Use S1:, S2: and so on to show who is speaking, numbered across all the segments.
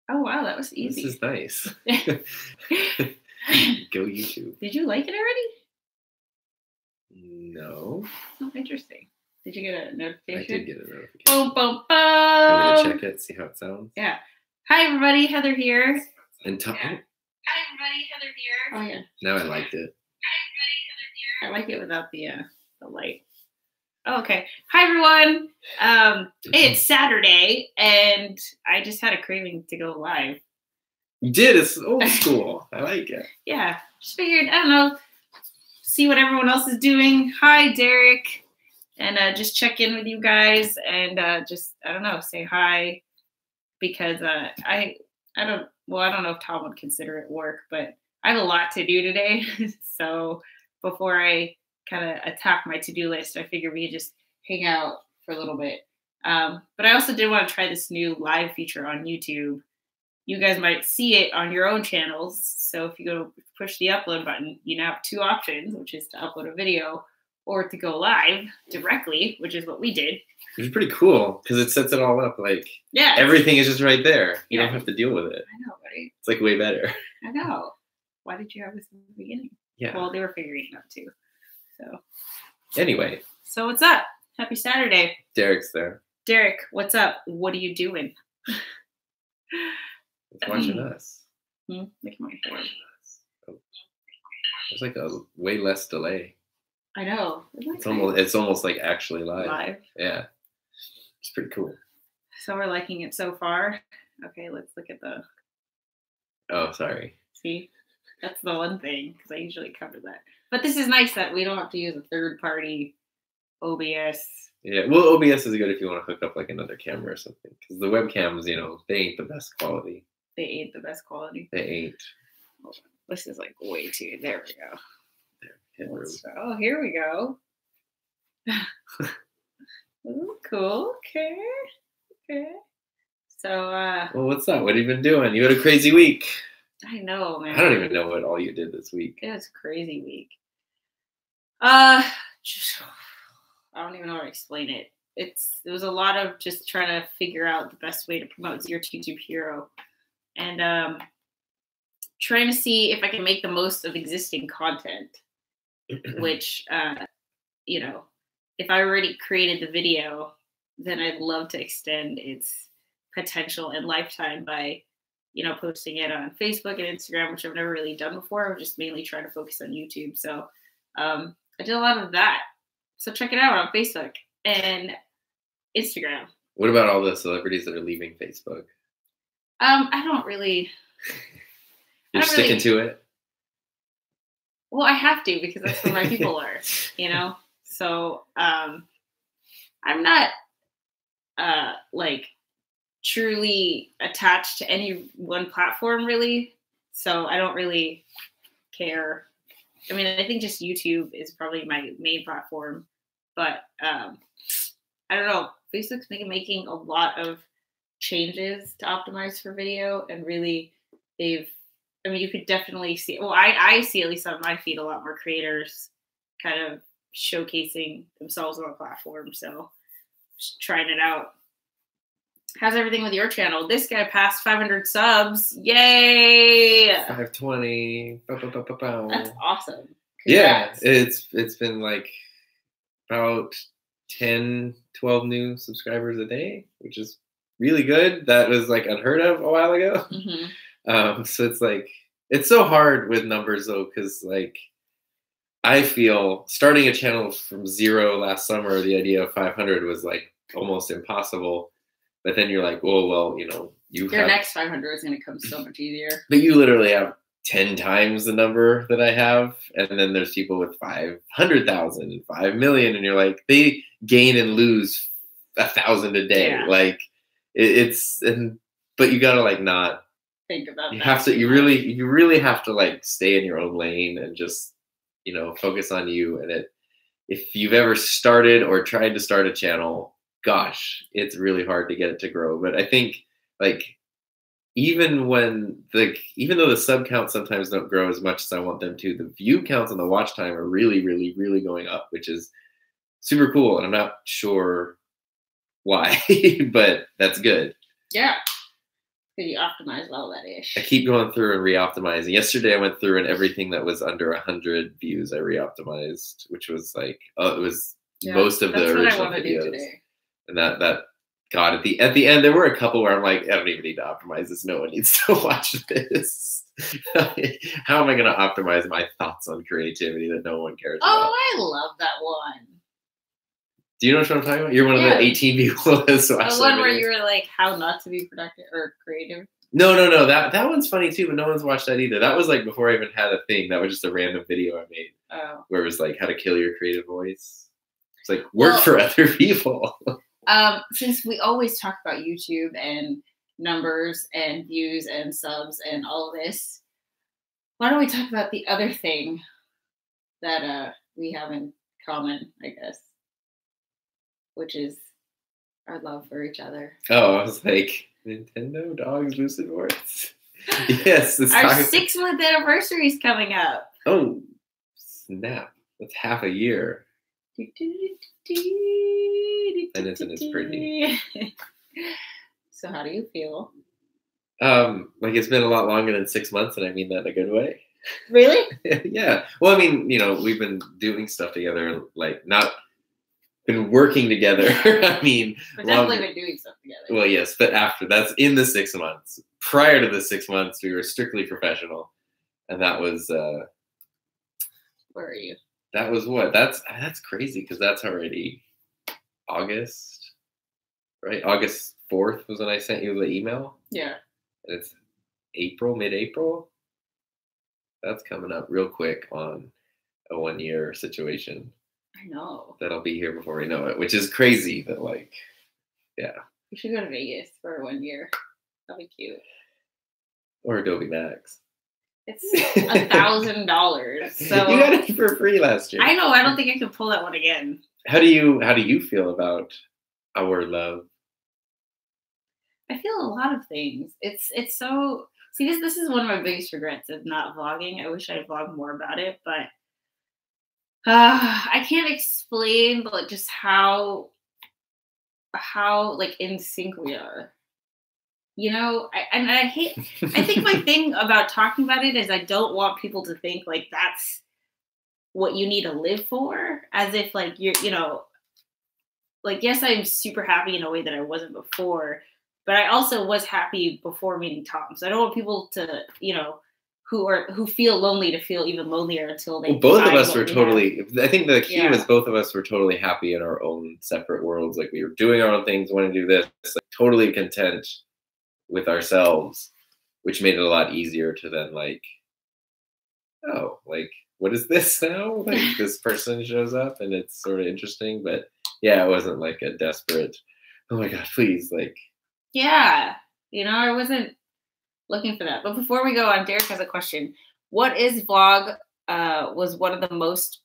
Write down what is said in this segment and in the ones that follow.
S1: Oh, wow, that was easy.
S2: This is nice. Go YouTube.
S1: Did you like it already?
S2: No.
S1: Oh, interesting. Did you get a notification?
S2: I did get a notification.
S1: Boom, boom, boom.
S2: I'm going to check it, see how it sounds.
S1: Yeah. Hi, everybody. Heather here.
S2: And
S1: Hi, everybody. Heather here. Oh, yeah.
S2: Now I liked it.
S1: Hi, everybody. Heather here. I like it without the light. Oh, okay. Hi, everyone. It's Saturday, and I just had a craving to go live.
S2: You did. It's old school. I like it.
S1: Yeah. Just figured, I don't know, see what everyone else is doing. Hi, Derek. And just check in with you guys and just, I don't know, say hi. Because I don't know if Tom would consider it work, but I have a lot to do today. So before I kind of attack my to-do list, I figured we could just hang out for a little bit. But I also did want to try this new live feature on YouTube. You guys might see it on your own channels. So if you go push the upload button, you now have two options, which is to upload a video or to go live directly, which is what we did.
S2: It's pretty cool because it sets it all up. Like,
S1: yeah,
S2: everything is just right there. You don't have to deal with it.
S1: I know, right?
S2: It's like way better.
S1: I know. Why did you have this in the beginning?
S2: Yeah.
S1: Well, they were figuring it out too. So.
S2: Anyway.
S1: So what's up? Happy Saturday.
S2: Derek's there.
S1: Derek, what's up? What are you doing?
S2: It's watching us.
S1: Look at my board.
S2: Oh. There's like a way less delay.
S1: I know.
S2: It's almost like actually live.
S1: Live.
S2: Yeah. It's pretty cool.
S1: So we're liking it so far. Okay, let's look at the.
S2: Oh, sorry.
S1: See, that's the one thing because I usually cover that. But this is nice that we don't have to use a third-party OBS.
S2: Yeah, well, OBS is good if you want to hook up like another camera or something because the webcams, they ain't the best quality.
S1: They ain't the best quality.
S2: They ain't.
S1: This is like way too. There we go.
S2: There,
S1: here we go. Ooh, cool. Okay. So,
S2: well, what's up? What have you been doing? You had a crazy week.
S1: I know, man.
S2: I don't even know what all you did this week.
S1: It was a crazy week. I don't even know how to explain it. It was a lot of just trying to figure out the best way to promote your YouTube Hero, and trying to see if I can make the most of existing content. Which, if I already created the video, then I'd love to extend its potential and lifetime by, posting it on Facebook and Instagram, which I've never really done before. I'm just mainly trying to focus on YouTube. So I did a lot of that. So check it out on Facebook and Instagram.
S2: What about all the celebrities that are leaving Facebook?
S1: I don't really.
S2: You're sticking to it?
S1: Well, I have to because that's where my people are, So I'm not truly attached to any one platform really. So I don't really care. I mean, I think just YouTube is probably my main platform, but I don't know. Facebook's making a lot of changes to optimize for video, and really you could definitely see, well, I see at least on my feed a lot more creators kind of showcasing themselves on the platform. So just trying it out. How's everything with your channel? This guy passed 500 subs. Yay!
S2: 520.
S1: That's awesome. Congrats.
S2: Yeah, it's been like about 10, 12 new subscribers a day, which is really good. That was like unheard of a while ago.
S1: Mm-hmm.
S2: So it's so hard with numbers though, because I feel starting a channel from 0 last summer, the idea of 500 was like almost impossible. But then you're like, oh, well, your
S1: next 500 is going to come so much easier.
S2: But you literally have 10 times the number that I have. And then there's people with 500,000 and 5 million. And you're like, they gain and lose 1,000 a day. Yeah. Like but you got to not
S1: think about
S2: you really have to stay in your own lane and just, focus on you. And if you've ever started or tried to start a channel, gosh, it's really hard to get it to grow. But I think even though the sub counts sometimes don't grow as much as I want them to, the view counts and the watch time are really, really, really going up, which is super cool. And I'm not sure why, but that's good.
S1: Yeah. Because you optimize all that ish.
S2: I keep going through and re-optimizing. Yesterday I went through and everything that was under 100 views I re-optimized, which was like it was most of the original videos. And that God, at the end there were a couple where I'm like, I don't even need to optimize this. No one needs to watch this. How am I going to optimize my thoughts on creativity that no one cares about?
S1: Oh, I love that one.
S2: Do you know what I'm talking about? You're one of the 18 people that's watched
S1: the one where you were like, how not to be productive or creative.
S2: No. That one's funny too, but no one's watched that either. That was like before I even had a thing. That was just a random video I made.
S1: Oh.
S2: Where it was like how to kill your creative voice. It's like work for other people.
S1: Since we always talk about YouTube and numbers and views and subs and all of this, why don't we talk about the other thing that we have in common, I guess, which is our love for each other.
S2: Oh, I was like, Nintendo, dogs, lucid words. Yes.
S1: Our 6-month anniversary is coming up.
S2: Oh, snap. That's half a year. And isn't it pretty?
S1: So how do you feel?
S2: Like it's been a lot longer than 6 months, and I mean that in a good way.
S1: Really?
S2: Yeah. Well, I mean, we've been doing stuff together, like not been working together. I mean,
S1: we've definitely been doing stuff together.
S2: Well, yes, but that's in the 6 months. Prior to the 6 months, we were strictly professional, and that was.
S1: Where are you?
S2: That was what? That's crazy because that's already August, right? August 4th was when I sent you the email.
S1: Yeah.
S2: And it's mid-April. That's coming up real quick on a 1-year situation.
S1: I know.
S2: That'll be here before we know it, which is crazy that yeah.
S1: We should go to Vegas for 1 year. That'd be cute.
S2: Or Adobe Max.
S1: It's $1,000. So
S2: you got it for free last year.
S1: I know. I don't think I can pull that one again.
S2: How do you feel about our love?
S1: I feel a lot of things. It's so this is one of my biggest regrets of not vlogging. I wish I'd vlogged more about it, but I can't explain like just how like in sync we are. I think my thing about talking about it is I don't want people to think like that's what you need to live for, as if like like, yes, I'm super happy in a way that I wasn't before, but I also was happy before meeting Tom. So I don't want people to, who feel lonely to feel even lonelier until they.
S2: Well, both of us were totally. I think the key was both of us were totally happy in our own separate worlds. Like we were doing our own things, wanting to do this, like totally content with ourselves, which made it a lot easier to then like, oh, like what is this now? Like this person shows up and it's sort of interesting, but yeah, it wasn't like a desperate. Oh my god, please, like. Yeah,
S1: I wasn't looking for that. But before we go on, Derek has a question. What is vlog was one of the most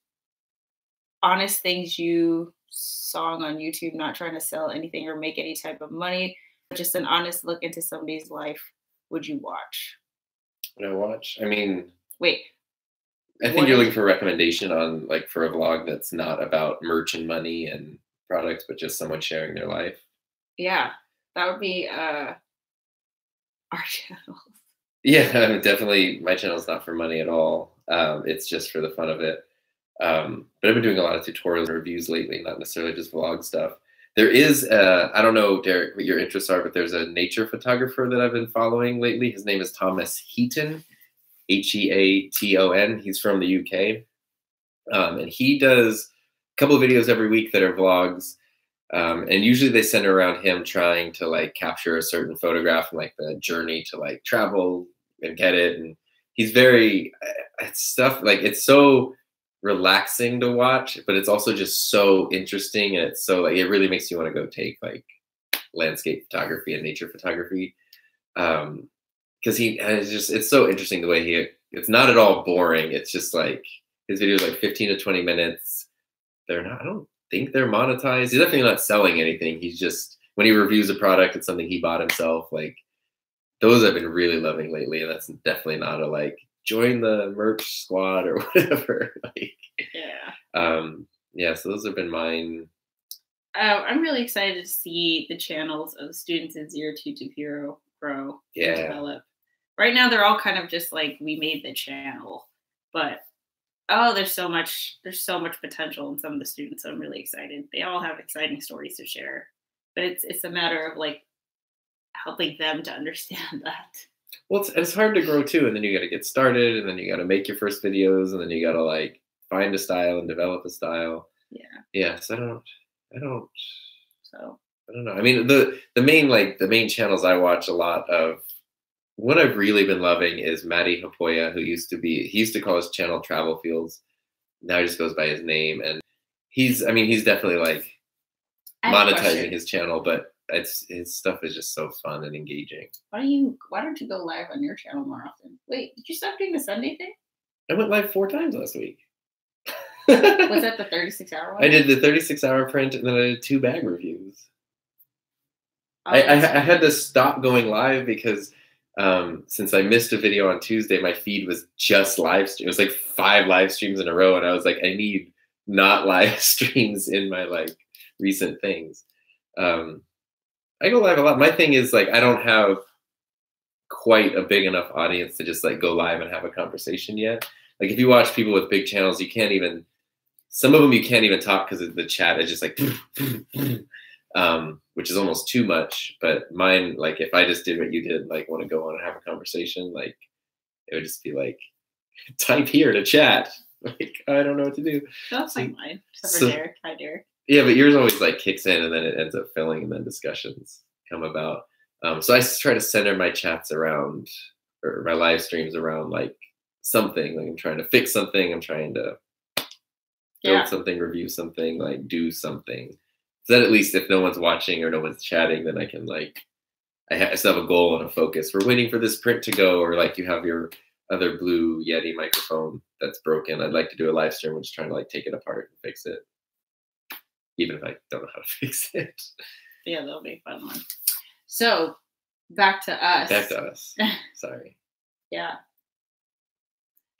S1: honest things you saw on YouTube, not trying to sell anything or make any type of money, just an honest look into somebody's life, would you watch?
S2: Would I watch? I mean...
S1: Wait.
S2: I think you're looking for a recommendation on, like, for a vlog that's not about merch and money and products, but just someone sharing their life.
S1: Yeah. That would be our channel.
S2: Yeah, definitely. My channel's not for money at all. It's just for the fun of it. But I've been doing a lot of tutorials and reviews lately, not necessarily just vlog stuff. There is, I don't know, Derek, what your interests are, but there's a nature photographer that I've been following lately. His name is Thomas Heaton, Heaton. He's from the UK. And he does a couple of videos every week that are vlogs. And usually they center around him trying to like capture a certain photograph and like the journey to like travel and get it. And he's very, it's stuff like, it's so relaxing to watch, but it's also just so interesting. And it's so like, it really makes you want to go take like landscape photography and nature photography. Cause it's so interesting the way it's not at all boring. It's just like his videos like 15 to 20 minutes. I don't think they're monetized. He's definitely not selling anything. He's just, when he reviews a product, it's something he bought himself. Like those I've been really loving lately. And that's definitely not a like join the merch squad or whatever. Like,
S1: yeah.
S2: Yeah. So those have been mine.
S1: I'm really excited to see the channels of students in 02220 grow and develop. Right now, they're all kind of just like, we made the channel, but oh, there's so much potential in some of the students. So I'm really excited. They all have exciting stories to share, but it's a matter of like helping them to understand that.
S2: Well, it's hard to grow too, and then you got to get started, and then you got to make your first videos, and then you got to like find a style and develop a style.
S1: Yeah.
S2: Yeah. So I don't.
S1: So
S2: I don't know. I mean, the main channels I watch a lot of. What I've really been loving is Matty Hapoya, he used to call his channel Travel Fields. Now he just goes by his name, and he's definitely like monetizing his channel, but his stuff is just so fun and engaging.
S1: Why don't you go live on your channel more often? Wait, did you stop doing the Sunday thing?
S2: I went live 4 times last week.
S1: Was that the 36-hour one?
S2: I did the 36-hour print, and then I did 2 bag reviews. I had to stop going live because since I missed a video on Tuesday, my feed was just live stream. It was like 5 live streams in a row, and I was like, I need not live streams in my like recent things. I go live a lot. My thing is like I don't have quite a big enough audience to just like go live and have a conversation yet. Like if you watch people with big channels, some of them you can't even talk because the chat is just like which is almost too much. But mine, like if I just did what you did, like want to go on and have a conversation, like it would just be like type here to chat. Like I don't know what to do.
S1: That's like mine, except for Derek. Hi, Derek.
S2: Yeah, but yours always like kicks in and then it ends up filling and then discussions come about. So I try to center my chats around or my live streams around like something. Like I'm trying to fix something. I'm trying to build something, review something, like do something. So that at least if no one's watching or no one's chatting, then I can like, I still have a goal and a focus. We're waiting for this print to go, or like you have your other blue Yeti microphone that's broken. I'd like to do a live stream. We're just trying to like take it apart and fix it. Even if I don't know how to fix it.
S1: Yeah, that'll be a fun one. So back to us.
S2: Sorry.
S1: Yeah.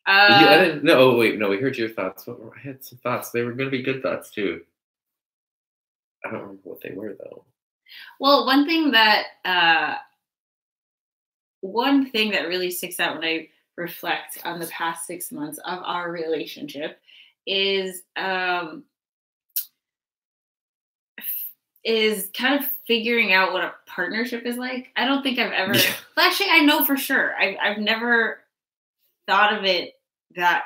S2: I didn't. No, oh, wait. No, we heard your thoughts. I had some thoughts. They were going to be good thoughts too. I don't remember what they were though.
S1: Well, one thing that really sticks out when I reflect on the past 6 months of our relationship is kind of figuring out what a partnership is like. I don't think I've ever, actually, I know for sure. I've never thought of it that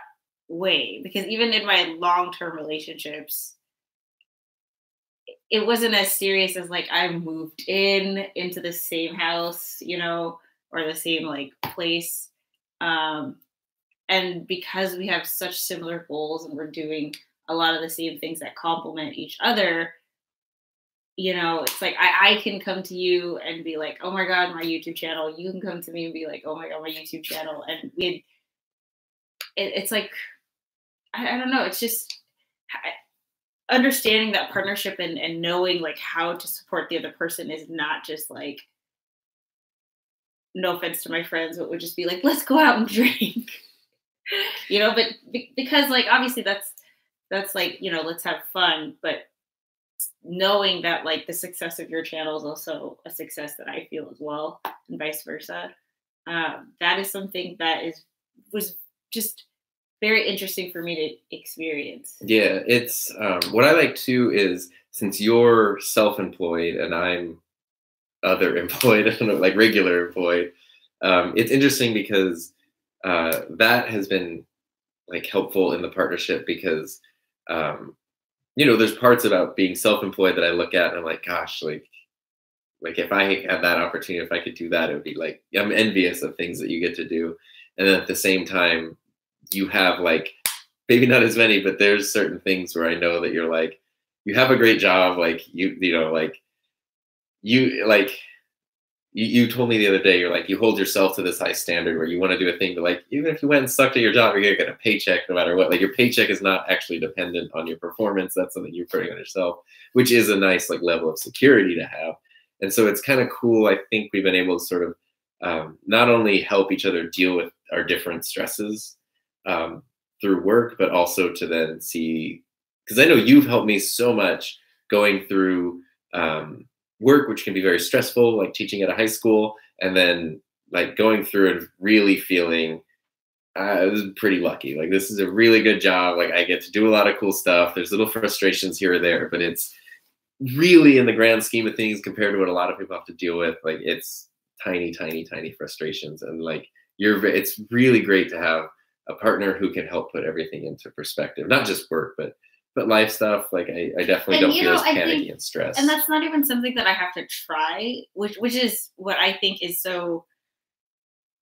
S1: way, because even in my long-term relationships, it wasn't as serious as like I moved into the same house, you know, or the same like place. And because we have such similar goals and we're doing a lot of the same things that complement each other, you know, it's like I can come to you and be like, oh my God, my YouTube channel. You can come to me and be like, oh my God, my YouTube channel. And it's like, I don't know. It's just understanding that partnership and knowing like how to support the other person is not just like, no offense to my friends, but would just be like, let's go out and drink, you know, but because like, obviously that's like, you know, let's have fun, but knowing that like the success of your channel is also a success that I feel as well, and vice versa. That is something that was just very interesting for me to experience. Yeah,
S2: it's what I like too is since you're self-employed and I'm other employed, I don't know, like regular employed. It's interesting because that has been like helpful in the partnership because you know, there's parts about being self-employed that I look at and I'm like, gosh, like if I had that opportunity, if I could do that, it would be like, I'm envious of things that you get to do. And then at the same time, you have like, maybe not as many, but there's certain things where I know that you're like, you have a great job. Like you know, like you told me the other day, you're like, you hold yourself to this high standard where you want to do a thing, but like, even if you went and sucked at your job, you're going to get a paycheck no matter what. Like your paycheck is not actually dependent on your performance. That's something you're putting on yourself, which is a nice like level of security to have. And so it's kind of cool. I think we've been able to sort of not only help each other deal with our different stresses through work, but also to then see, because I know you've helped me so much going through work, which can be very stressful, like teaching at a high school, and then like going through and really feeling I was pretty lucky. Like, this is a really good job. Like, I get to do a lot of cool stuff. There's little frustrations here or there, but it's really, in the grand scheme of things, compared to what a lot of people have to deal with, like, it's tiny, tiny, tiny frustrations. And like, it's really great to have a partner who can help put everything into perspective, not just work, but life stuff. Like, I definitely don't feel as panicky and stressed.
S1: And that's not even something that I have to try, which is what I think is so,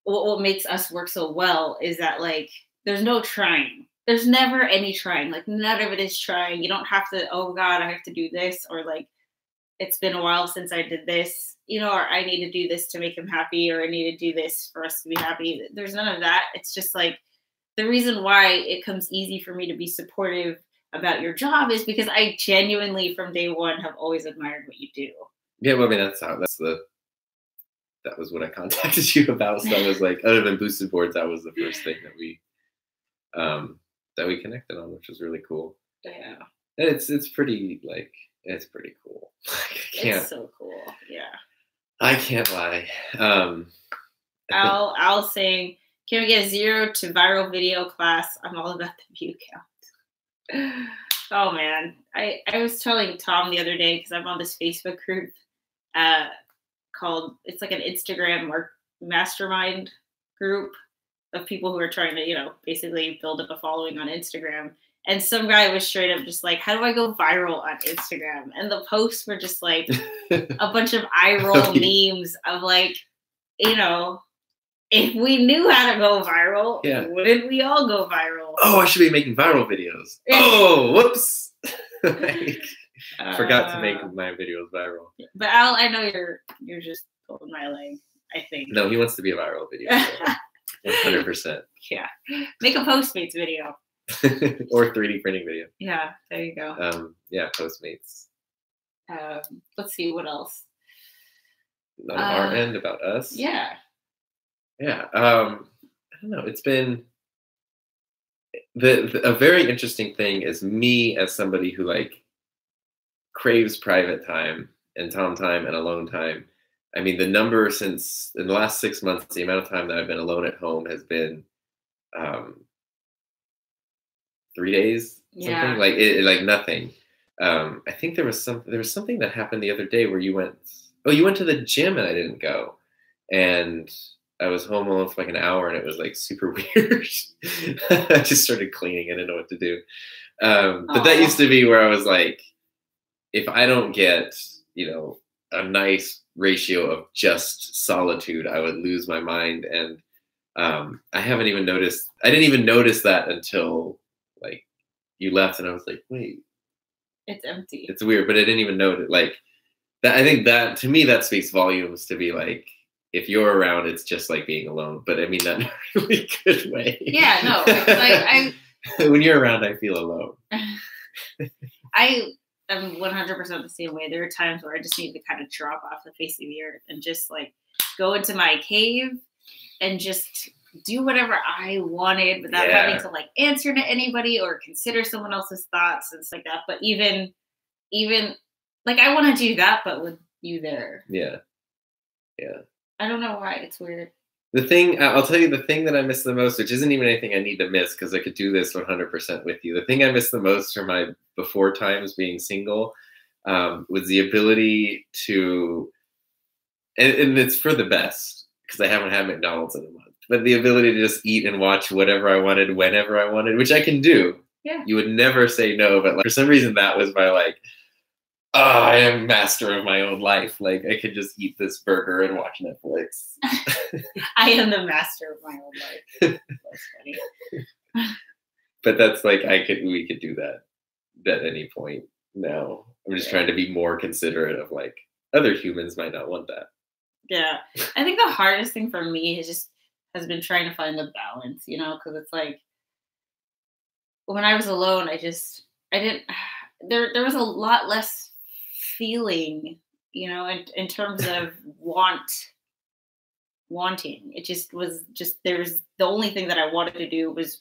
S1: what makes us work so well is that, like, there's no trying. There's never any trying. Like, none of it is trying. You don't have to, oh God, I have to do this, or like, it's been a while since I did this, you know, or I need to do this to make him happy, or I need to do this for us to be happy. There's none of that. It's just like, the reason why it comes easy for me to be supportive about your job is because I genuinely, from day one, have always admired what you do.
S2: Yeah, well, I mean, that was what I contacted you about. So that was like, other than boosted boards, that was the first thing that we connected on, which was really cool.
S1: Yeah.
S2: And it's pretty, like, it's pretty cool.
S1: It's so cool. Yeah.
S2: I can't lie.
S1: Al saying, can we get 0 to viral video class? I'm all about the view count. Oh man. I was telling Tom the other day, because I'm on this Facebook group called, it's like an Instagram or mastermind group of people who are trying to, you know, basically build up a following on Instagram. And some guy was straight up just like, how do I go viral on Instagram? And the posts were just like a bunch of eye roll memes of like, you know, if we knew how to go viral, wouldn't we all go viral?
S2: Oh, I should be making viral videos. Oh, whoops. Forgot to make my videos viral.
S1: But Al, I know you're just pulling my leg, I think.
S2: No, he wants to be a viral video. 100%.
S1: Yeah. Make a Postmates video.
S2: Or 3D printing video.
S1: Yeah, there you go.
S2: Yeah, Postmates.
S1: Let's see, what else?
S2: On our end, about us?
S1: Yeah.
S2: Yeah. I don't know. It's been a very interesting thing is me as somebody who like craves private time and Tom time and alone time. I mean, the number since in the last 6 months, the amount of time that I've been alone at home has been 3 days. Something like nothing. I think there was something that happened the other day where you went to the gym and I didn't go, and I was home alone for like an hour and it was like super weird. I just started cleaning. I didn't know what to do. But that used to be where I was like, if I don't get, you know, a nice ratio of just solitude, I would lose my mind. And I didn't even notice that until like you left, and I was like, wait,
S1: it's empty.
S2: It's weird, but I didn't even notice. Like that, I think that to me that speaks volumes to be like, if you're around, it's just like being alone. But I mean that in a really good way.
S1: Yeah, no. Like,
S2: when you're around, I feel alone.
S1: I am 100% the same way. There are times where I just need to kind of drop off the face of the earth and just like go into my cave and just do whatever I wanted without having to like answer to anybody or consider someone else's thoughts and stuff like that. But even like I want to do that, but with you there. Yeah. Yeah. I don't know why. It's weird.
S2: I'll tell you the thing that I miss the most, which isn't even anything I need to miss because I could do this 100% with you. The thing I miss the most from my before times being single was the ability to, and it's for the best because I haven't had McDonald's in a month, but the ability to just eat and watch whatever I wanted, whenever I wanted, which I can do. Yeah. You would never say no, but like, for some reason that was my like, oh, I am master of my own life. Like I could just eat this burger and watch Netflix.
S1: I am the master of my own life. That's funny.
S2: But that's like we could do that at any point now. I'm just trying to be more considerate of like other humans might not want that. Yeah.
S1: I think the hardest thing for me has been trying to find the balance, you know, because it's like when I was alone, there was a lot less feeling, you know, in terms of wanting. It just was the only thing that I wanted to do was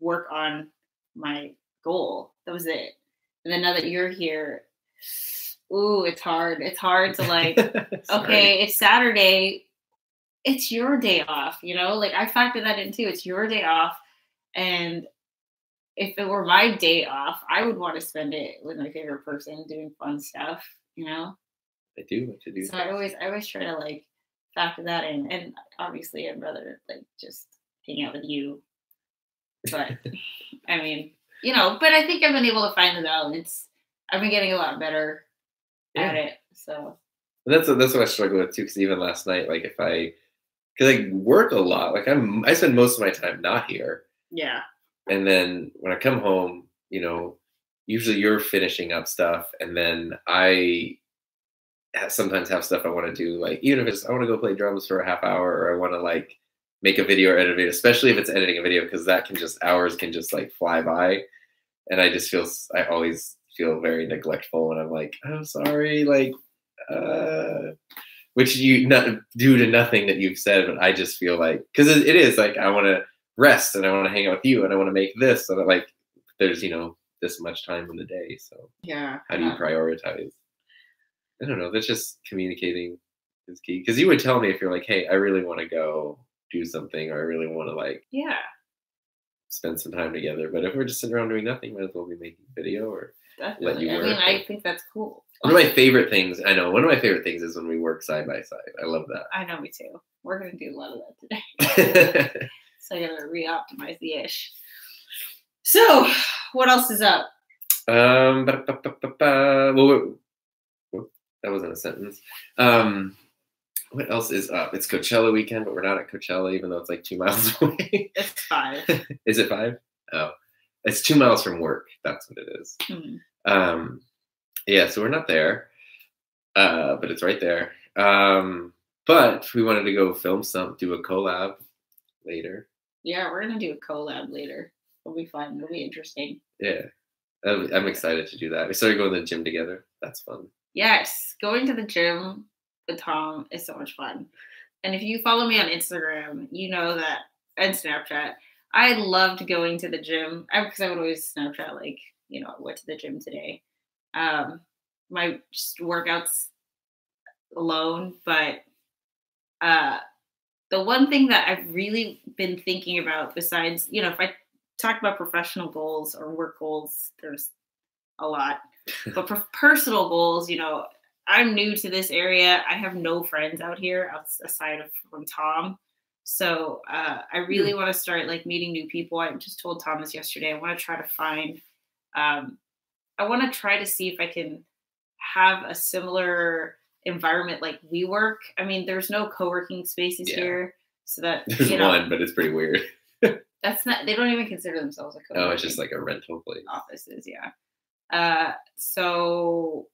S1: work on my goal. That was it. And then now that you're here, Ooh, it's hard. It's hard to like,
S2: Sorry.
S1: okay, it's Saturday. It's your day off, you know? Like I factor that in too. It's your day off. And if it were my day off, I would want to spend it with my favorite person doing fun stuff, you know?
S2: I do what to do.
S1: So I always try to like factor that in. And obviously I'd rather like just hang out with you. But I mean, you know, but I think I've been able to find the balance. I've been getting a lot better at it. So
S2: that's what I struggle with too. Because even last night, like because I work a lot, like I spend most of my time not here.
S1: yeah.
S2: And then when I come home, usually you're finishing up stuff, and then I sometimes have stuff I want to do. Like even if it's I want to go play drums for a half hour, or I want to like make a video or edit a video, especially if it's editing a video, because that can just hours can just like fly by, and I always feel very neglectful when I'm like, I'm sorry, like, which you not due to nothing that you've said, but I just feel like because it is like I want to rest and I want to hang out with you and I want to make this, and like there's this much time in the day, so
S1: Yeah.
S2: how do you prioritize? I don't know. That's just communicating is key. Because you would tell me if you're like, hey, I really want to go do something, or I really want to like spend some time together. But if we're just sitting around doing nothing, might as well be making a video or let you work.
S1: I mean, I think that's cool.
S2: One of my favorite things is when we work side by side. I love that.
S1: I know, me too. We're gonna do a lot of that today. So I gotta re-optimize the ish. So what else is up?
S2: Well, that wasn't a sentence. What else is up? It's Coachella weekend, but we're not at Coachella, even though it's like 2 miles away.
S1: It's 5.
S2: Is it 5? Oh, it's 2 miles from work. That's what it is.
S1: Mm-hmm.
S2: Yeah, so we're not there, but it's right there. But we wanted to go do a collab later.
S1: Yeah, we're gonna do a collab later. It'll be fun. It'll be interesting.
S2: Yeah, I'm excited to do that. We started going to the gym together. That's fun.
S1: Yes, going to the gym with Tom is so much fun. And if you follow me on Instagram, you know that, and Snapchat, I loved going to the gym because I would always Snapchat like, I went to the gym today. My just workouts alone, but the one thing that I've really been thinking about besides, if I talk about professional goals or work goals, there's a lot. But for personal goals, I'm new to this area. I have no friends out here aside from Tom. So I really want to start like meeting new people. I just told Thomas yesterday, I want to try to find, I want to try to see if I can have a similar environment like WeWork. I mean, there's no co-working spaces here. So that
S2: there's one, but it's pretty weird.
S1: That's not, they don't even consider themselves a co-working.
S2: Oh, it's just like a rental place.
S1: Offices, yeah. So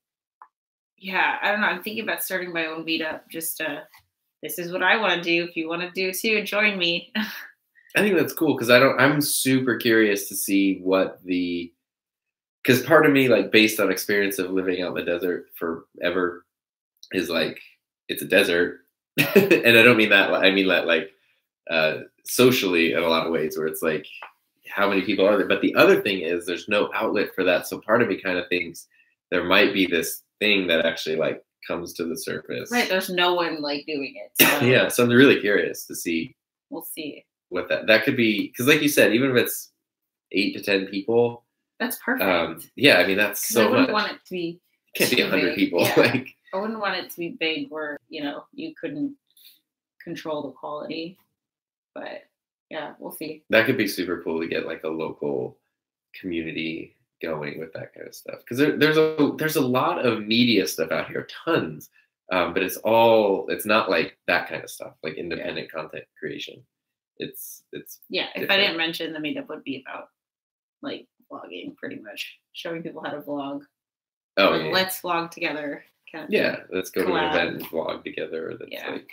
S1: yeah, I don't know. I'm thinking about starting my own meetup. Just this is what I want to do. If you want to do it too, join me.
S2: I think that's cool because I'm super curious to see because part of me, like based on experience of living out in the desert forever, is like it's a desert, and I don't mean that. I mean that like socially in a lot of ways, where it's like how many people are there. But the other thing is there's no outlet for that. So part of me kind of thinks there might be this thing that actually like comes to the surface.
S1: Right. There's no one like doing it. So.
S2: Yeah. So I'm really curious to see.
S1: We'll see
S2: what that could be. Because like you said, even if it's 8 to 10 people.
S1: That's perfect.
S2: Yeah. I mean, that's so much.
S1: I wouldn't want it to be.
S2: It can't be 100 people.
S1: Yeah.
S2: Like
S1: I wouldn't want it to be big where, you couldn't control the quality. But yeah, we'll see. That
S2: could be super cool to get like a local community going with that kind of stuff. Because there's a lot of media stuff out here, tons. But it's not like that kind of stuff, like independent content creation. It's
S1: yeah. If I didn't mention, the meetup would be about like vlogging, pretty much showing people how to vlog.
S2: Oh, yeah.
S1: Let's vlog together. Kind of
S2: yeah, let's go to an event and vlog together. That's like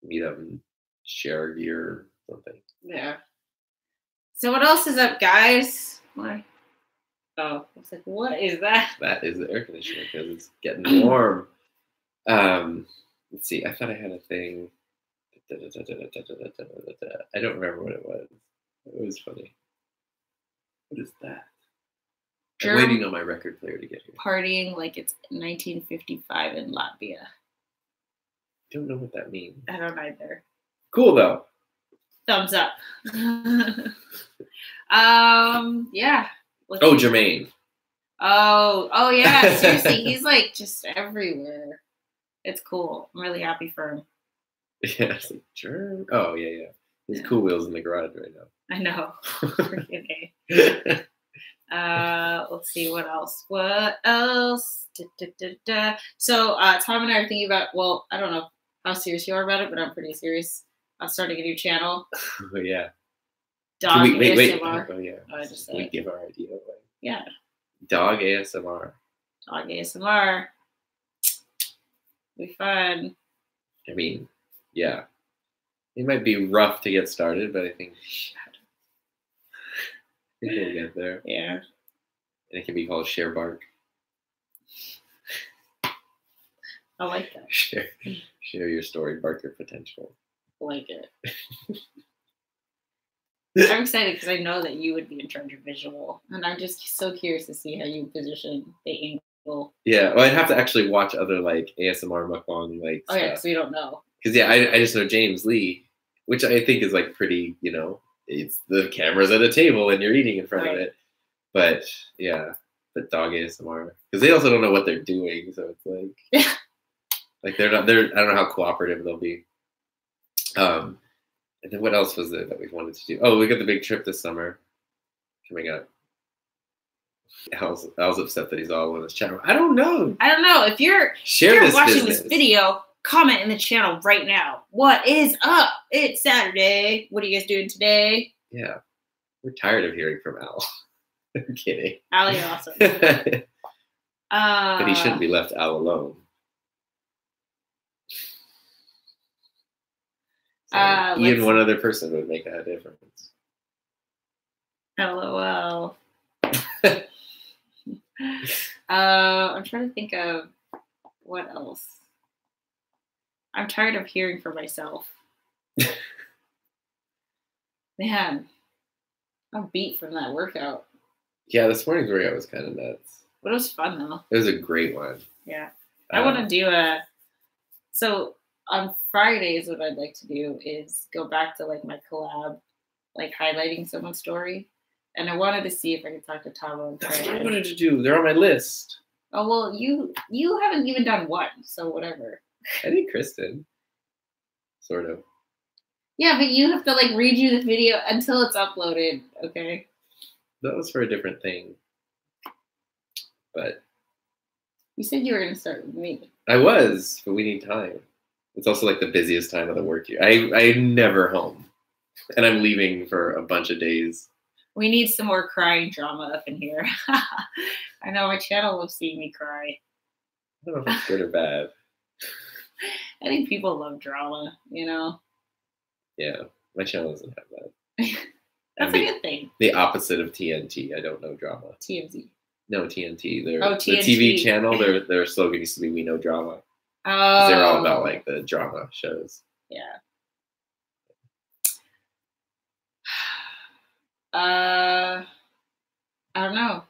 S2: meet up and share gear or something.
S1: Yeah. So what else is up, guys? Why? Oh, I was like, what is that?
S2: That is the air conditioner because it's getting warm. Let's see. I thought I had a thing. I don't remember what it was. It was funny. What is that? I'm waiting on my record player to get here.
S1: Partying like it's 1955 in Latvia.
S2: Don't know what that means.
S1: I don't either.
S2: Cool though.
S1: Thumbs up. Yeah.
S2: Oh, Jermaine.
S1: Oh yeah. Seriously, he's like just everywhere. It's cool. I'm really happy for him.
S2: Yeah, it's like Jerm. Oh yeah. His cool wheels in the garage right now.
S1: I know. Freaking A. Let's see what else. So Tom and I are thinking about. Well, I don't know how serious you are about it, but I'm pretty serious. I'm starting a new channel.
S2: Oh yeah.
S1: Dog
S2: wait.
S1: ASMR.
S2: Oh yeah.
S1: I just
S2: we give our idea away.
S1: Yeah.
S2: Dog ASMR.
S1: Dog ASMR. Be fun.
S2: I mean, yeah. It might be rough to get started, but I think we'll get there.
S1: Yeah.
S2: And it can be called Sharebark.
S1: I like that.
S2: Share your story, bark your potential.
S1: I like it. I'm excited because I know that you would be in charge of visual, and I'm just so curious to see how you position the angle. Yeah,
S2: well, I'd have to actually watch other like ASMR mukbang like.
S1: Oh yeah, because we don't know.
S2: Because yeah, I just know James Lee, which I think is like pretty, it's the camera's at a table and you're eating in front of it. But yeah, but dog ASMR because they also don't know what they're doing, so it's like like they're I don't know how cooperative they'll be. And then what else was it that we wanted to do? Oh, we got the big trip this summer coming up. Al's upset that he's all in this chat room. I don't know. If you're watching this video, comment in the channel right now. What is up? It's Saturday. What are you guys doing today? Yeah. We're tired of hearing from Al. I'm kidding. Al, you're awesome. But he shouldn't be left all alone. So even one other person would make a difference. LOL. I'm trying to think of what else. I'm tired of hearing for myself. Man, I'm beat from that workout. Yeah, this morning's workout was kind of nuts. But it was fun though. It was a great one. Yeah. I want to do so on Fridays what I'd like to do is go back to like my collab, like highlighting someone's story. And I wanted to see if I could talk to Tavo and Trey. That's what I wanted to do. They're on my list. Oh well, you haven't even done one, so whatever. I think Kristen. Sort of. Yeah, but you have to like redo the video until it's uploaded, okay? That was for a different thing. But you said you were gonna start with me. I was, but we need time. It's also like the busiest time of the work year. I'm never home. And I'm leaving for a bunch of days. We need some more crying drama up in here. I know my channel loves seeing me cry. I don't know if it's good or bad. I think people love drama, Yeah, my channel doesn't have that. That's a good thing. The opposite of TNT. I don't know drama. TMZ. No, TNT. TNT. The TV channel, their slogan used to be "We know drama." Oh. They're all about like the drama shows. Yeah. I don't know.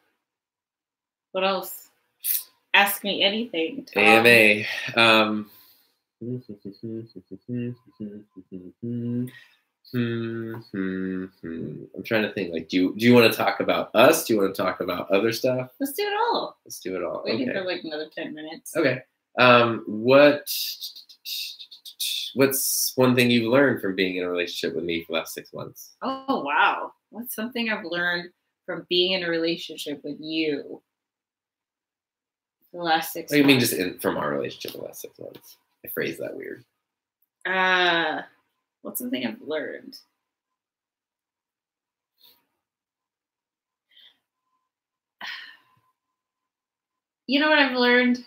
S2: What else? Ask me anything, Tom. AMA. I'm trying to think. Like, do you want to talk about us? Do you want to talk about other stuff? Let's do it all. Let's do it all. Waiting for like another 10 minutes. Okay. What's one thing you've learned from being in a relationship with me for the last 6 months? Oh wow. What's something I've learned from being in a relationship with you for the last 6 months? I mean, just from our relationship the last 6 months. I phrased that weird. What's something I've learned? You know what I've learned?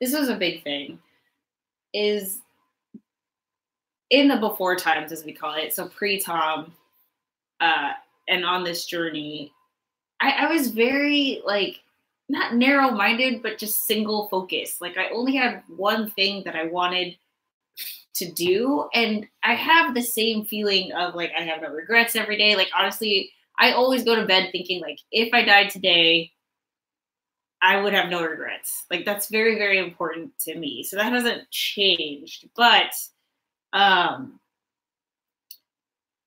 S2: This was a big thing. Is in the before times, as we call it, so pre-Tom, and on this journey, I was very, like, not narrow-minded, but just single-focused. Like, I only had one thing that I wanted to do, and I have the same feeling of, like, I have no regrets every day. Like, honestly,
S1: I always go to bed thinking like, if I died today, I would have no regrets. Like that's very, very important to me. So that hasn't changed. But I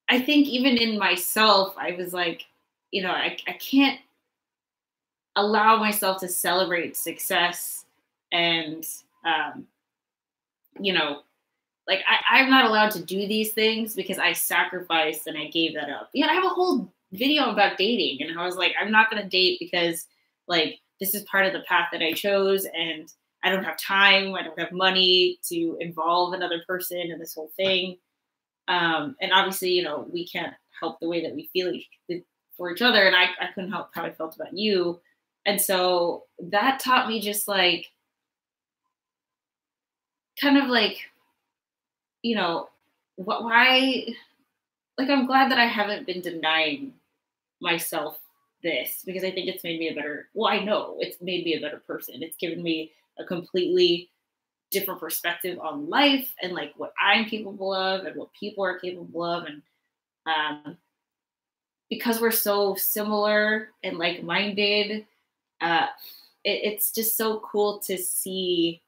S1: think even in myself, I was like, you know, I can't allow myself to celebrate success and, you know, like I'm not allowed to do these things because I sacrificed and I gave that up. Yeah, I have a whole video about dating, and I was like, I'm not going to date because like this is part of the path that I chose, and I don't have time, I don't have money to involve another person in this whole thing. And obviously, you know, we can't help the way that we feel for each other, and I couldn't help how I felt about you. And so that taught me just like, kind of like, you know, why, like, I'm glad that I haven't been denying myself this, because I think it's made me a better, well, I know it's made me a better person. It's given me a completely different perspective on life and like what I'm capable of and what people are capable of. And because we're so similar and like-minded, it's just so cool to see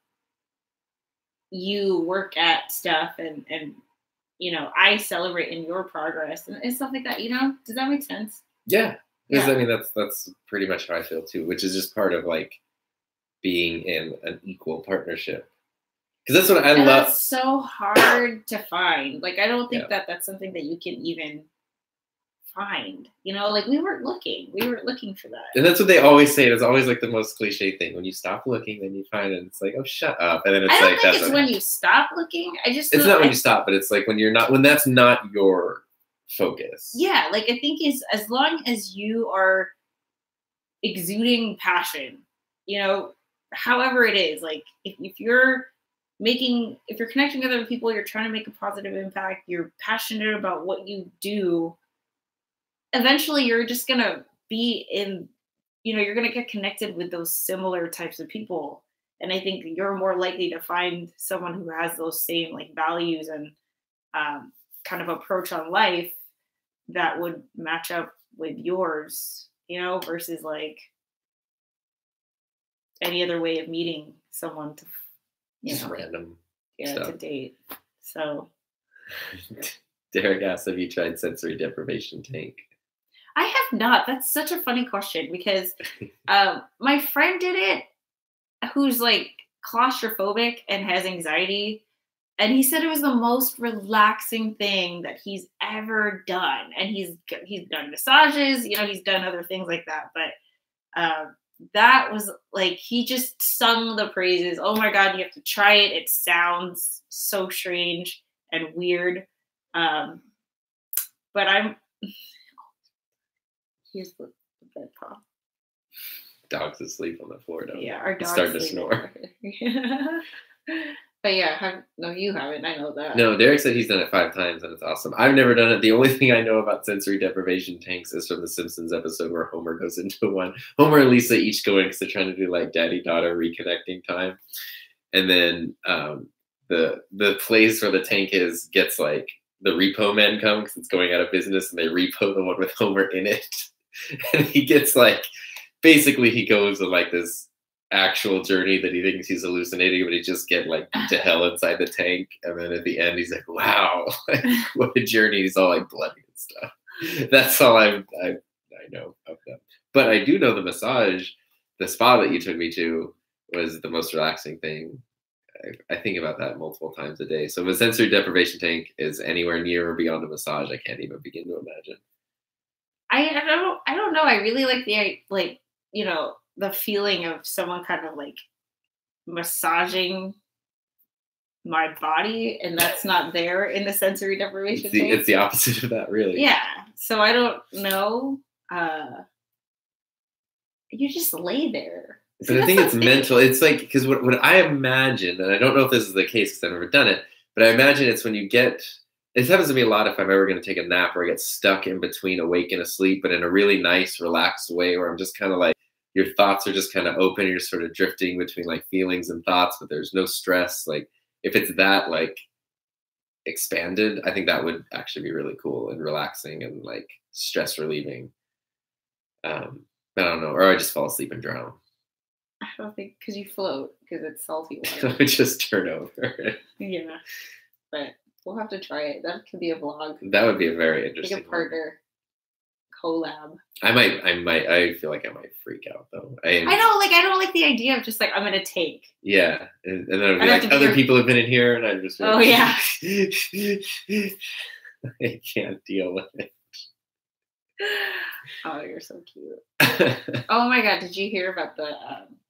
S1: you work at stuff and you know, I celebrate in your progress and stuff like that, you know? Does that make sense?
S2: Yeah. Because
S1: Yeah.
S2: I mean, that's pretty much how I feel too, which is just part of like being in an equal partnership. Because that's what I love.
S1: That's so hard to find. Like, I don't think
S2: Yeah.
S1: that's something that you can even find, you know? Like, we weren't looking for that.
S2: And that's what they always say. It's always like the most cliche thing. When you stop looking, then you find it. It's like, oh, shut up. And then it's
S1: I don't
S2: like,
S1: think
S2: that's
S1: it's
S2: what
S1: when you stop looking. I just
S2: it's
S1: feel
S2: not when
S1: like-
S2: you stop, but it's like when you're not, when that's not your focus.
S1: Yeah, like I think is as long as you are exuding passion, you know, however it is, like if you're connecting with other people, you're trying to make a positive impact, you're passionate about what you do, eventually you're just gonna be in, you know, you're gonna get connected with those similar types of people. And I think you're more likely to find someone who has those same like values and kind of approach on life that would match up with yours, you know, versus like any other way of meeting someone to, you
S2: Just
S1: know,
S2: random
S1: to
S2: stuff.
S1: date. So
S2: Derek asks, have you tried sensory deprivation tank?
S1: I have not. That's such a funny question because my friend did it, who's like claustrophobic and has anxiety. And he said it was the most relaxing thing that he's ever done. And he's done massages, you know, he's done other things like that. But that was like, he just sung the praises. Oh my God, you have to try it. It sounds so strange and weird. But here's the bed prop.
S2: Dog's asleep on the floor now.
S1: Yeah, our dog's
S2: starting to snore.
S1: But yeah, no, you haven't. I know that.
S2: No, Derek said he's done it 5 times and it's awesome. I've never done it. The only thing I know about sensory deprivation tanks is from the Simpsons episode where Homer goes into one. Homer and Lisa each go in because they're trying to do like daddy-daughter reconnecting time. And then the place where the tank is gets like the repo men come because it's going out of business, and they repo the one with Homer in it. And he gets like, basically he goes on like this actual journey that he thinks he's hallucinating, but he just get like beat to hell inside the tank. And then at the end, he's like, wow, like, what a journey. He's all like bloody and stuff. That's all I know of them. But I do know the massage, the spa that you took me to was the most relaxing thing. I think about that multiple times a day. So if a sensory deprivation tank is anywhere near or beyond a massage, I can't even begin to imagine.
S1: I don't know. I really like you know, the feeling of someone kind of like massaging my body, and that's not there in the sensory deprivation tank.
S2: It's the opposite of that, really.
S1: Yeah. So I don't know. You just lay there.
S2: But I think it's mental. It's like, because what I imagine, and I don't know if this is the case because I've never done it, but I imagine it's when you get, it happens to me a lot if I'm ever going to take a nap or I get stuck in between awake and asleep, but in a really nice, relaxed way where I'm just kind of like, your thoughts are just kind of open. You're sort of drifting between like feelings and thoughts, but there's no stress. Like if it's that, like expanded, I think that would actually be really cool and relaxing and like stress relieving. But I don't know, or I just fall asleep and drown.
S1: I don't think because you float because it's salty water.
S2: I would just turn over.
S1: Yeah, but we'll have to try it. That could be a vlog.
S2: That would be a very interesting.
S1: Like a partner collab.
S2: I feel like I might freak out though. I
S1: know, like I don't like the idea of just like I'm gonna take.
S2: Yeah, and then it'll be like other people have been in here, and I'm just.
S1: Oh yeah.
S2: I can't deal with it.
S1: Oh, you're so cute. Oh my god, did you hear about the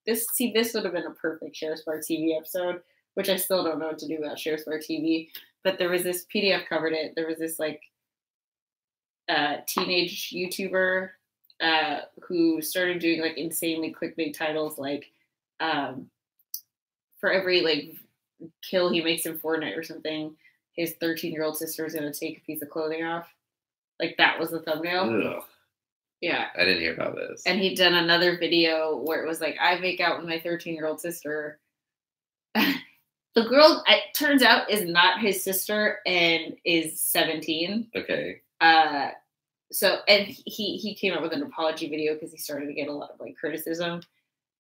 S1: this would have been a perfect Sharespark TV episode, which I still don't know what to do about Sharespark TV, but there was this PDF covered it. There was this like teenage YouTuber who started doing like insanely clickbait titles like for every like kill he makes in Fortnite or something, his 13-year-old sister is gonna take a piece of clothing off. Like that was the thumbnail. Ugh. Yeah.
S2: I didn't hear about this.
S1: And he'd done another video where it was like, I make out with my 13-year-old sister. The girl, it turns out, is not his sister and is 17.
S2: Okay.
S1: So, and he came up with an apology video because he started to get a lot of like criticism.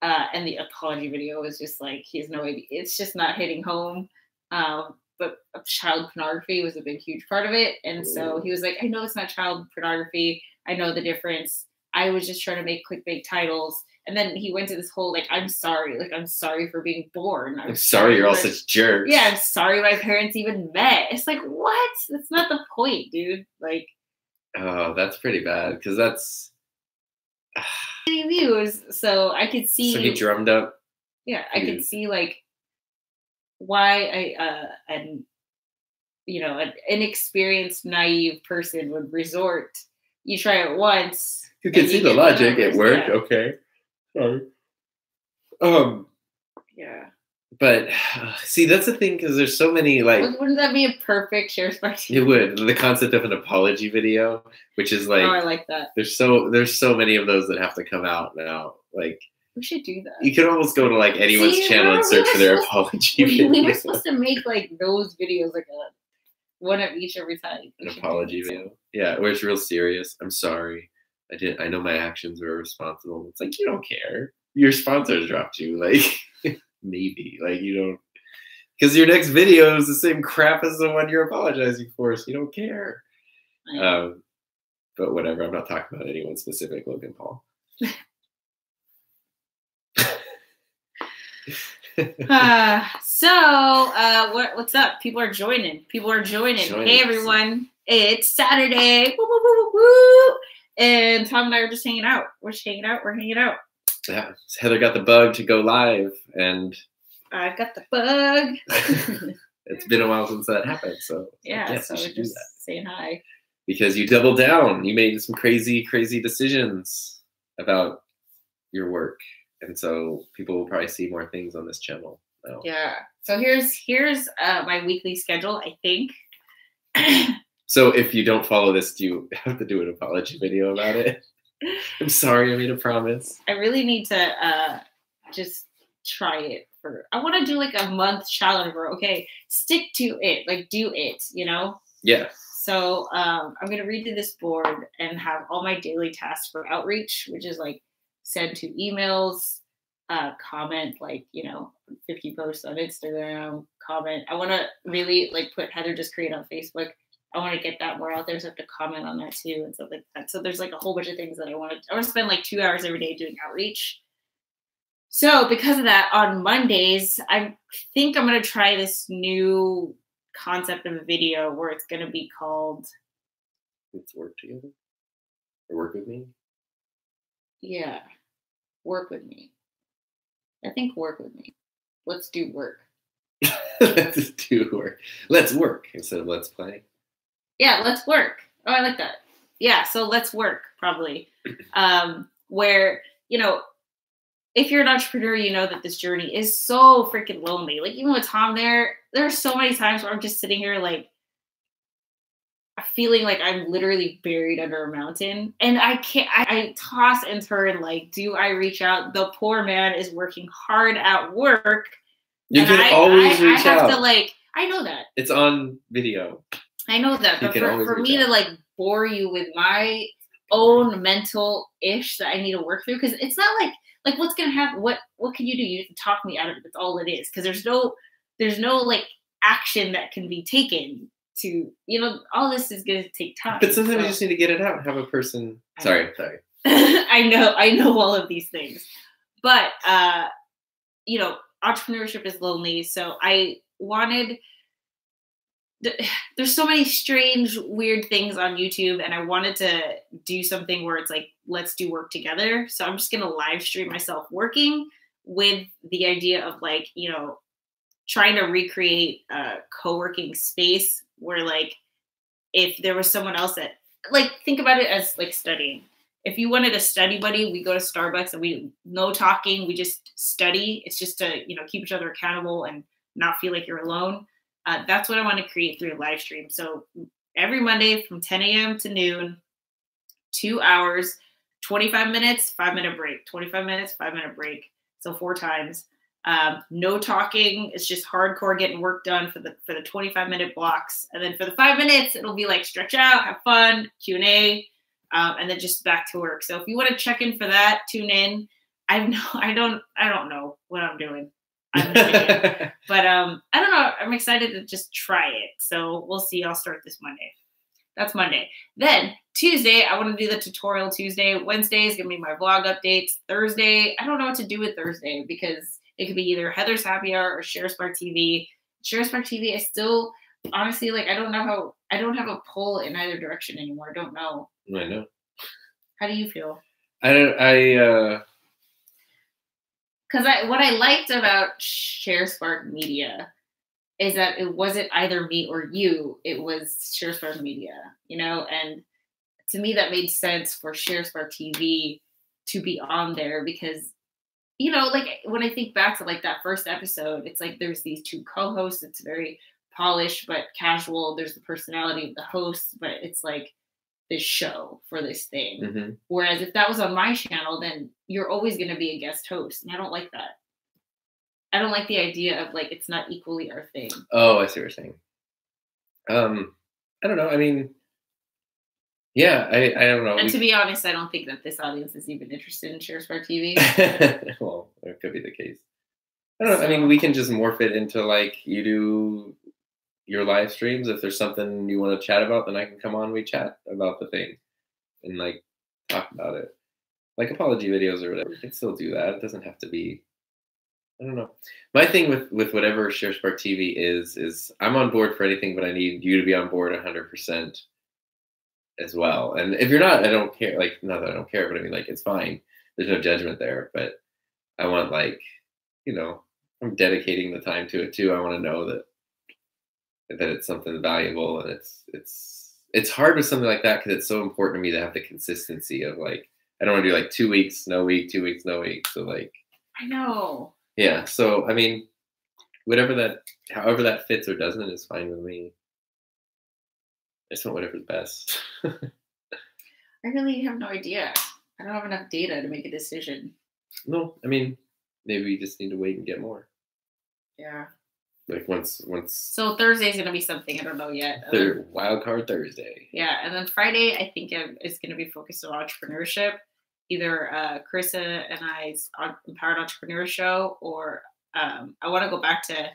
S1: And the apology video was just like, he has no idea. It's just not hitting home. But child pornography was a big, huge part of it. And so he was like, I know it's not child pornography. I know the difference. I was just trying to make clickbait titles. And then he went to this whole, like, I'm sorry. Like, I'm sorry for being born.
S2: I'm sorry you're all such jerks.
S1: Yeah, I'm sorry my parents even met. It's like, what? That's not the point, dude. Like.
S2: Oh, that's pretty bad. Because that's.
S1: Views. So I could see.
S2: So he drummed up.
S1: Yeah, I could see, like, why an inexperienced, naive person would resort. You try it once.
S2: You can see the logic. It worked. Yeah. Okay. Sorry.
S1: Yeah.
S2: But see, that's the thing because there's so many like.
S1: Wouldn't that be a perfect Sharespark?
S2: It would. The concept of an apology video, which is like.
S1: Oh, I like that.
S2: There's so many of those that have to come out now. Like.
S1: We should do that.
S2: You could almost go to like anyone's channel and search for their apology video.
S1: We were supposed to make like those videos like one of each every time.
S2: An apology video. Yeah, where it's real serious. I'm sorry. I know my actions were responsible. It's like you don't care. Your sponsors dropped you. Like maybe. Like you don't because your next video is the same crap as the one you're apologizing for, so you don't care. But whatever, I'm not talking about anyone specific, Logan Paul.
S1: What's up? People are joining. Hey everyone, it's Saturday. Woo, woo, woo, woo, woo. And Tom and I are just hanging out. We're just hanging out.
S2: Yeah, Heather got the bug to go live, and
S1: I got the bug.
S2: It's been a while since that happened, so
S1: yeah, yes, so we're just saying hi.
S2: Because you doubled down. You made some crazy decisions about your work. And so people will probably see more things on this channel now.
S1: Yeah. So here's my weekly schedule, I think.
S2: So if you don't follow this, do you have to do an apology video about it? I'm sorry, I made a promise.
S1: I really need to just try it. I want to do like a month challenge where, okay, stick to it. Like do it, you know?
S2: Yeah.
S1: So I'm going to redo this board and have all my daily tasks for outreach, which is like send 2 emails, comment like, 50 posts on Instagram, comment. I want to really like put Heather Just Create on Facebook. I want to get that more out there, so I have to comment on that too and stuff like that. So there's like a whole bunch of things that I want to spend like 2 hours every day doing outreach. So because of that, on Mondays, I think I'm going to try this new concept of a video where it's going to be called
S2: Let's Work Together or Work With Me.
S1: Yeah. Work with me. I think work with me. Let's do work.
S2: Let's do work. Let's work instead of let's play.
S1: Yeah, let's work. Oh, I like that. Yeah, so let's work probably. Where, if you're an entrepreneur, you know that this journey is so freaking lonely. Like even with Tom there are so many times where I'm just sitting here like feeling like I'm literally buried under a mountain, and I toss and turn, like, do I reach out? The poor man is working hard at work.
S2: You can always reach out.
S1: I know that.
S2: It's on video.
S1: I know that,
S2: You
S1: but
S2: can always
S1: for
S2: reach
S1: me
S2: out.
S1: to like bore you with my own mental ish that I need to work through, because it's not like what's gonna happen. What can you do? You have to talk me out of it. That's all it is. Because there's no like action that can be taken to, you know, all this is gonna take time.
S2: But sometimes you just need to get it out. Have a person. Sorry.
S1: I know all of these things, but you know, entrepreneurship is lonely. So I wanted. There's so many strange, weird things on YouTube, and I wanted to do something where it's like, let's do work together. So I'm just gonna live stream myself working, with the idea of like, you know, trying to recreate a co-working space where like, if there was someone else that, like, think about it as like studying. If you wanted a study buddy, we go to Starbucks and we no talking, we just study. It's just to, you know, keep each other accountable and not feel like you're alone. That's what I want to create through a live stream. So every Monday from 10 a.m. to noon, 2 hours, 25 minutes, 5-minute break, 25 minutes, 5-minute break. So 4 times. No talking. It's just hardcore getting work done for the 25-minute blocks. And then for the 5 minutes, it'll be like stretch out, have fun, Q&A, and then just back to work. So if you want to check in for that, tune in. I don't know what I'm doing. But I don't know. I'm excited to just try it. So we'll see. I'll start this Monday. That's Monday. Then Tuesday, I want to do the tutorial Tuesday. Wednesday is going to be my vlog updates. Thursday, I don't know what to do with Thursday, because it could be either Heather's Happy Hour or Sharespark TV. Sharespark TV, I still, honestly, like, I don't have a pull in either direction anymore. I don't know.
S2: I know.
S1: How do you feel? Because what I liked about Sharespark Media is that it wasn't either me or you, it was Sharespark Media, you know? And to me, that made sense for Sharespark TV to be on there because, you know, like when I think back to like that first episode, it's like there's these 2 co-hosts. It's very polished but casual. There's the personality of the host, but it's like this show for this thing.
S2: Mm-hmm.
S1: Whereas if that was on my channel, then you're always going to be a guest host. And I don't like that. I don't like the idea of like, it's not equally our thing.
S2: Oh, I see what you're saying. I don't know. I mean, yeah, I don't know.
S1: And to be honest, I don't think that this audience is even interested in Sharespark TV.
S2: Well, it could be the case. I don't know. I mean, we can just morph it into like you do your live streams. If there's something you want to chat about, then I can come on. We chat about the thing and like talk about it, like apology videos or whatever. We can still do that. It doesn't have to be. I don't know. My thing with whatever Sharespark TV is I'm on board for anything, but I need you to be on board 100% as well. And if you're not, I don't care. Like, not that I don't care, but I mean, like, it's fine. There's no judgment there. But I want, like, you know, I'm dedicating the time to it too. I want to know that it's something valuable, and it's hard with something like that because it's so important to me to have the consistency of like, I don't want to do like 2 weeks, no week, 2 weeks, no week. So like,
S1: I know.
S2: Yeah. So, I mean, however that fits or doesn't is fine with me. I just want whatever's best.
S1: I really have no idea. I don't have enough data to make a decision.
S2: No, I mean, maybe we just need to wait and get more.
S1: Yeah.
S2: Like once.
S1: So Thursday's gonna be something I don't know yet.
S2: Wild card Thursday.
S1: Yeah, and then Friday I think it's gonna be focused on entrepreneurship. Either Carissa and I's Empowered Entrepreneur Show, or I want to go back to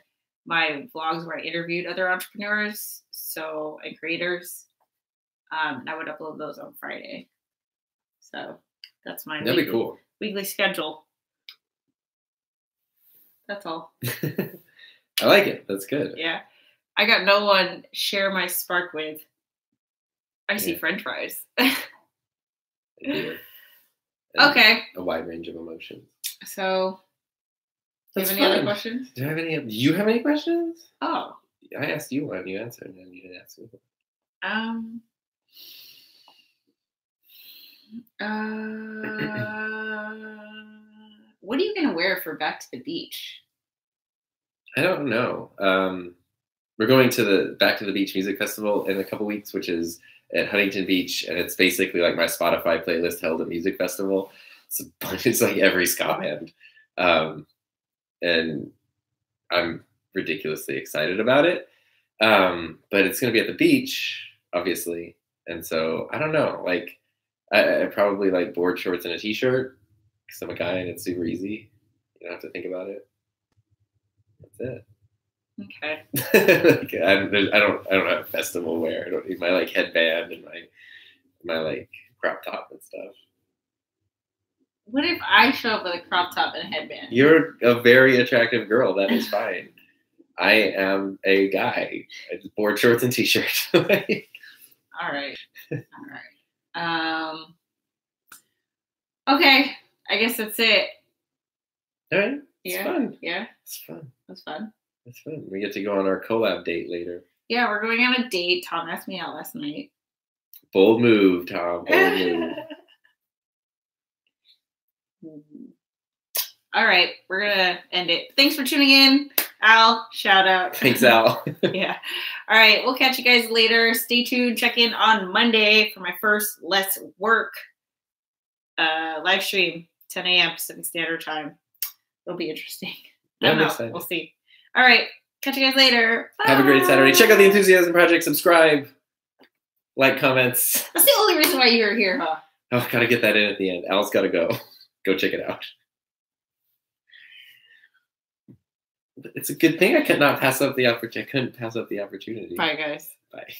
S1: my vlogs where I interviewed other entrepreneurs and creators. And I would upload those on Friday. So that's my
S2: That'd be cool.
S1: Weekly schedule. That's all.
S2: I like it. That's good.
S1: Yeah. I got no one share my spark with. I see French fries. Okay.
S2: A wide range of emotions.
S1: So, do you have any other questions?
S2: Do you have any questions?
S1: Oh.
S2: I asked you one, you answered, and then you didn't ask me one.
S1: What are you going to wear for Back to the Beach?
S2: I don't know. We're going to the Back to the Beach Music Festival in a couple weeks, which is at Huntington Beach, and it's basically like my Spotify playlist held at music festival. It's like every ska band, and I'm ridiculously excited about it. But it's gonna be at the beach, obviously, and so I don't know. Like, I probably like board shorts and a t-shirt because I'm a guy and it's super easy. You don't have to think about it. That's it.
S1: Okay.
S2: Like, I don't have festival wear. I don't need my like headband and my like crop top and stuff.
S1: What if I show up with a crop top and a headband?
S2: You're a very attractive girl. That is fine. I am a guy. I just board shorts and t-shirt.
S1: All right. All right. Okay. I guess that's it.
S2: All right. It's
S1: Yeah.
S2: fun.
S1: Yeah.
S2: It's fun.
S1: That's fun.
S2: It's fun. We get to go on our collab date later.
S1: Yeah, we're going on a date. Tom asked me out last night.
S2: Bold move, Tom. Bold move.
S1: All right, we're gonna end it. Thanks for tuning in, Al. Shout out.
S2: Thanks, Al.
S1: Yeah. All right, we'll catch you guys later. Stay tuned. Check in on Monday for my first Let's Work live stream, 10 a.m. Pacific Standard Time. It'll be interesting. I don't know.
S2: Excited.
S1: We'll see. All right, catch you guys later. Bye.
S2: Have a great Saturday. Check out the Enthusiasm Project. Subscribe. Like, comments.
S1: That's the only reason why you're here, huh?
S2: Oh, gotta get that in at the end. Al's gotta go. Go check it out. It's a good thing I could not pass up the opportunity. I couldn't pass up the opportunity.
S1: Bye, guys.
S2: Bye.